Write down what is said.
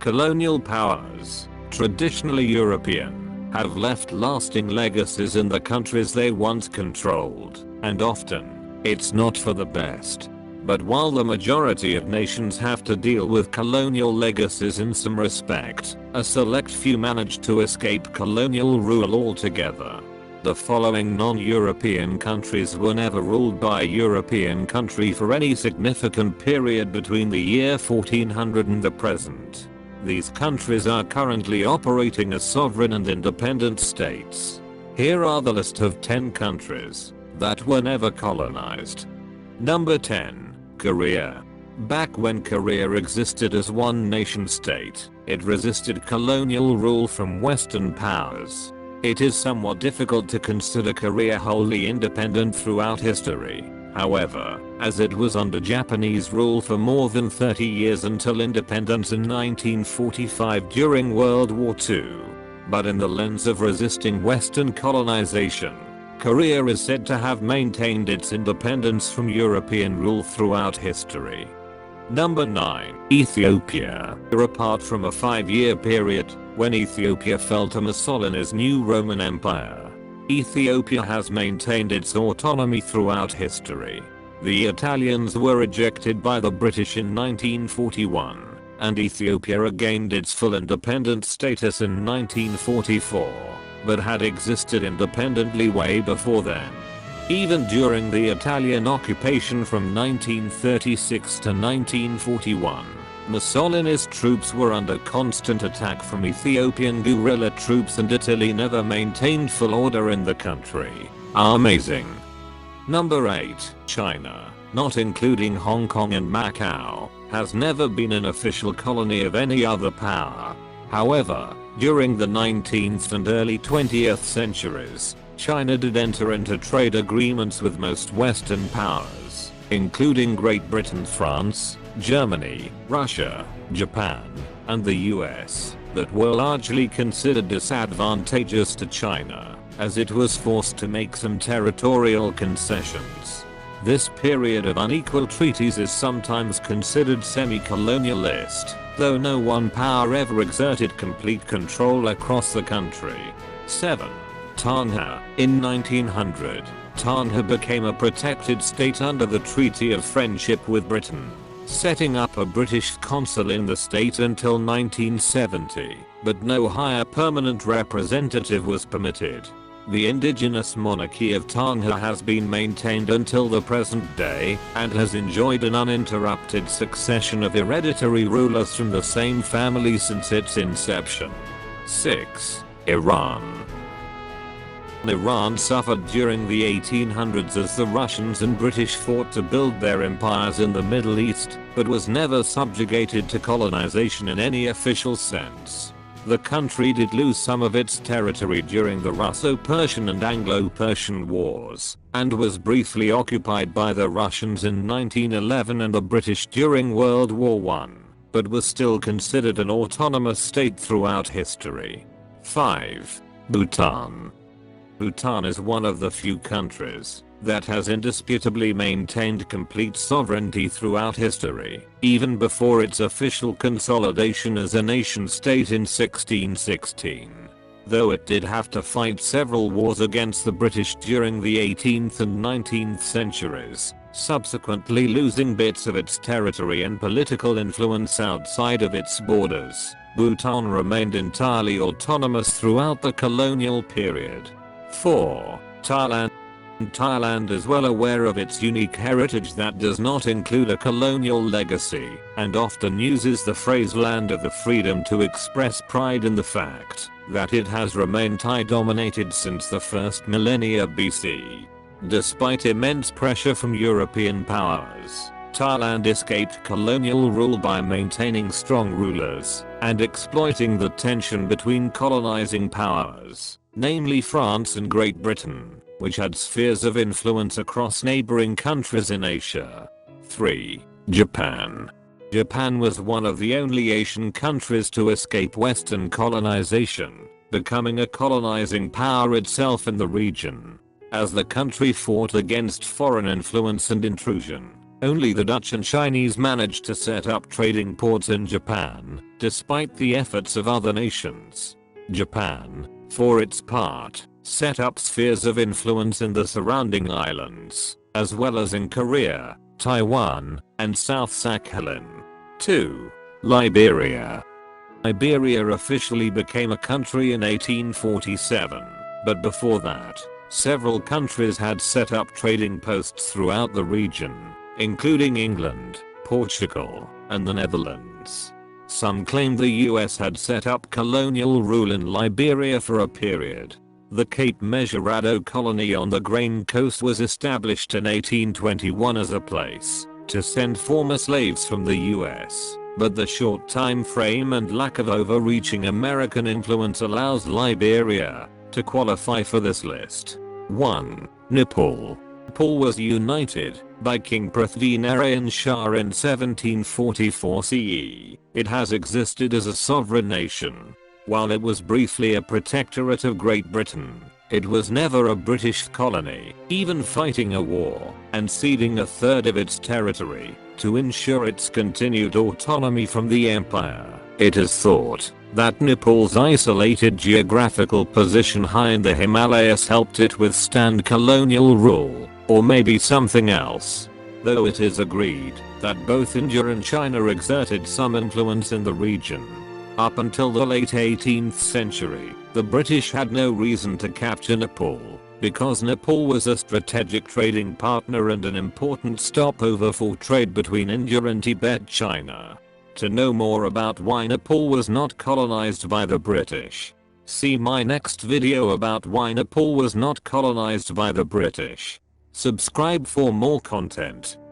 Colonial powers, traditionally European, have left lasting legacies in the countries they once controlled, and often, it's not for the best. But while the majority of nations have to deal with colonial legacies in some respect, a select few manage to escape colonial rule altogether. The following non-European countries were never ruled by a European country for any significant period between the year 1400 and the present. These countries are currently operating as sovereign and independent states. Here are the list of 10 countries that were never colonized. Number 10. Korea. Back when Korea existed as one nation state, it resisted colonial rule from Western powers. It is somewhat difficult to consider Korea wholly independent throughout history, however, as it was under Japanese rule for more than 30 years until independence in 1945 during World War II. But in the lens of resisting Western colonization, Korea is said to have maintained its independence from European rule throughout history. Number 9. Ethiopia. Apart from a 5-year period, when Ethiopia fell to Mussolini's new Roman Empire, Ethiopia has maintained its autonomy throughout history. The Italians were ejected by the British in 1941, and Ethiopia regained its full independent status in 1944. But had existed independently way before then. Even during the Italian occupation from 1936 to 1941, Mussolini's troops were under constant attack from Ethiopian guerrilla troops and Italy never maintained full order in the country. Amazing. Number 8. China, not including Hong Kong and Macau, has never been an official colony of any other power. However, during the 19th and early 20th centuries, China did enter into trade agreements with most Western powers, including Great Britain, France, Germany, Russia, Japan, and the US, that were largely considered disadvantageous to China, as it was forced to make some territorial concessions. This period of unequal treaties is sometimes considered semi-colonialist, though no one power ever exerted complete control across the country. 7. Tonga. In 1900, Tonga became a protected state under the Treaty of Friendship with Britain, setting up a British consul in the state until 1970, but no higher permanent representative was permitted. The indigenous monarchy of Tonga has been maintained until the present day, and has enjoyed an uninterrupted succession of hereditary rulers from the same family since its inception. 6. Iran. Iran suffered during the 1800s as the Russians and British fought to build their empires in the Middle East, but was never subjugated to colonization in any official sense. The country did lose some of its territory during the Russo-Persian and Anglo-Persian Wars, and was briefly occupied by the Russians in 1911 and the British during World War I, but was still considered an autonomous state throughout history. 5. Bhutan. Bhutan is one of the few countries that has indisputably maintained complete sovereignty throughout history, even before its official consolidation as a nation-state in 1616. Though it did have to fight several wars against the British during the 18th and 19th centuries, subsequently losing bits of its territory and political influence outside of its borders, Bhutan remained entirely autonomous throughout the colonial period. 4. Thailand. Thailand is well aware of its unique heritage that does not include a colonial legacy, and often uses the phrase land of the freedom to express pride in the fact that it has remained Thai-dominated since the first millennia BC. Despite immense pressure from European powers, Thailand escaped colonial rule by maintaining strong rulers and exploiting the tension between colonizing powers, namely France and Great Britain, which had spheres of influence across neighboring countries in Asia. 3. Japan. Japan was one of the only Asian countries to escape Western colonization, becoming a colonizing power itself in the region. As the country fought against foreign influence and intrusion, Only the Dutch and Chinese managed to set up trading ports in Japan, despite the efforts of other nations. Japan, for its part, set up spheres of influence in the surrounding islands, as well as in Korea, Taiwan, and South Sakhalin. 2. Liberia. Liberia officially became a country in 1847, but before that, several countries had set up trading posts throughout the region, including England, Portugal, and the Netherlands. Some claimed the US had set up colonial rule in Liberia for a period. The Cape Mesurado colony on the Grain Coast was established in 1821 as a place to send former slaves from the US, but the short time frame and lack of overreaching American influence allows Liberia to qualify for this list. 1. Nepal. Nepal was united by King Prithvinarayan Shah in 1744 CE. It has existed as a sovereign nation. While it was briefly a protectorate of Great Britain, it was never a British colony, even fighting a war and ceding a third of its territory to ensure its continued autonomy from the empire. It is thought that Nepal's isolated geographical position high in the Himalayas helped it withstand colonial rule, or maybe something else. Though it is agreed that both India and China exerted some influence in the region. Up until the late 18th century, the British had no reason to capture Nepal, because Nepal was a strategic trading partner and an important stopover for trade between India and Tibet, China. To know more about why Nepal was not colonized by the British, see my next video about why Nepal was not colonized by the British. Subscribe for more content.